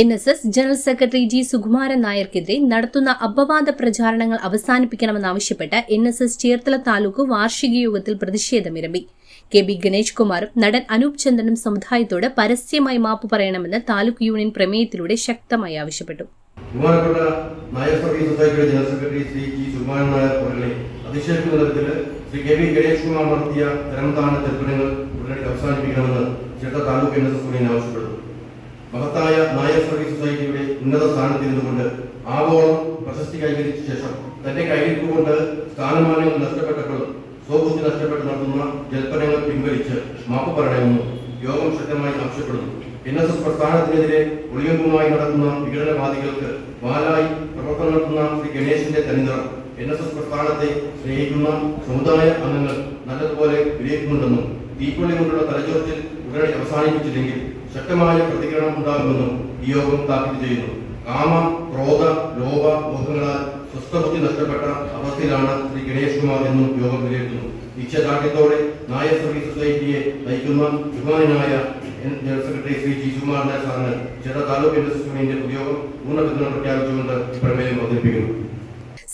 NSS general secretary G Sukumaran നായർക്കെതിരെ നടത്തുന്ന അപവാദ പ്രചാരണങ്ങൾ അവസാനിപ്പിക്കണമെന്നാവശ്യപ്പെട്ട് NSS ചേർത്തല താലൂക്ക് വാർഷിക യോഗത്തിൽ പ്രതിഷേധമിരമ്പി. KB ഗണേഷ് കുമാറും നടൻ അനൂപ് ചന്ദ്രനും സമുദായത്തോട് പരസ്യമായി മാപ്പ് പറയണമെന്ന് താലൂക്ക് യൂണിയൻ പ്രമേയത്തിലൂടെ ശക്തമായി ആവശ്യപ്പെട്ടു. ബഹുമാനപ്പെട്ട നായർ സർവീസ് സൊസൈറ്റിയുടെ general secretary Shri G Sukumaran Nair അവരുടെ അതിശയിക്കുന്ന തരത്തിൽ ശ്രീ KB ഗണേഷ് കുമാർ നടത്തിയ തരംതാണ തീർപ്പുകൾ ഉടനടി അവസാനിപ്പിക്കണമെന്ന് ചേർത്തല താലൂക്ക് NSS യൂണിയൻ ആവശ്യപ്പെടുന്നു. മഹത്തായ നായർ സർവീസ് സൊസൈറ്റിയുടെ ഉന്നത സ്ഥാനത്തിരുന്നുകൊണ്ട് ആഗോളം പ്രശസ്തി കൈവരിച്ച ശേഷം തന്റെ കൈവരിച്ചുകൊണ്ട് സ്ഥാനമാനങ്ങൾ നഷ്ടപ്പെട്ടപ്പോഴും സ്വബുദ്ധി നഷ്ടപ്പെട്ട് നടത്തുന്ന ജൽപ്പനങ്ങൾ പിൻവലിച്ച് മാപ്പ് പറയണമെന്നും യോഗം ശക്തമായി ആവശ്യപ്പെടുന്നു. NSS പ്രസ്ഥാനത്തിനെതിരെ ഒളിയമ്പുമായി നടത്തുന്ന വിഘടനവാദികൾക്ക് വാലായി പ്രവർത്തനം നടത്തുന്ന ശ്രീ ഗണേശിന്റെ തനിനിറം NSS പ്രസ്ഥാനത്തെ സ്നേഹിക്കുന്ന സമുദായ അംഗങ്ങൾ നല്ലതുപോലെ വിലയിരുത്തുന്നുണ്ടെന്നും തീക്കൊള്ളി കൊണ്ടുള്ള തലച്ചോർച്ചിൽ ഉടനടി അവസാനിപ്പിച്ചില്ലെങ്കിൽ ശക്തമായ പ്രതികരണം ഉണ്ടാകുമെന്നും ഈ യോഗം താക്കീത് ചെയ്യുന്നു. കാമ, ക്രോധ, ലോഭ, മോഹങ്ങളാൽ സ്വസ്ഥബുദ്ധി നഷ്ടപ്പെട്ട അവസ്ഥയിലാണ് ശ്രീ ഗണേഷ് കുമാർ എന്നും യോഗം വിലയിരുത്തുന്നു. നിശ്ചയദാർഢ്യത്തോടെ നായർ സർവീസ് സൊസൈറ്റിയെ നയിക്കുന്ന ബഹുമാനായ general secretary Shri G Sukumaran Nair സാറിന് ചേർത്തല താലൂക്ക് NSS യൂണിയന്റെ പൊതുയോഗം പൂർണ്ണ പിന്തുണ പ്രഖ്യാപിച്ചുകൊണ്ട് പ്രമേയം അവതരിപ്പിക്കുന്നു.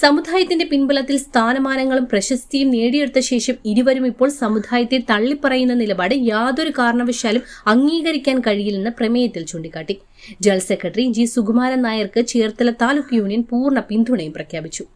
സമുദായത്തിന്റെ പിൻബലത്തിൽ സ്ഥാനമാനങ്ങളും പ്രശസ്തിയും നേടിയെടുത്ത ശേഷം ഇരുവരും ഇപ്പോൾ സമുദായത്തെ തള്ളിപ്പറയുന്ന നിലപാട് യാതൊരു കാരണവശാലും അംഗീകരിക്കാൻ കഴിയില്ലെന്ന് പ്രമേയത്തിൽ ചൂണ്ടിക്കാട്ടി. ജനറൽ സെക്രട്ടറി ജി സുകുമാരൻ നായർക്ക് ചേർത്തല താലൂക്ക് യൂണിയൻ പൂർണ്ണ പിന്തുണയും പ്രഖ്യാപിച്ചു.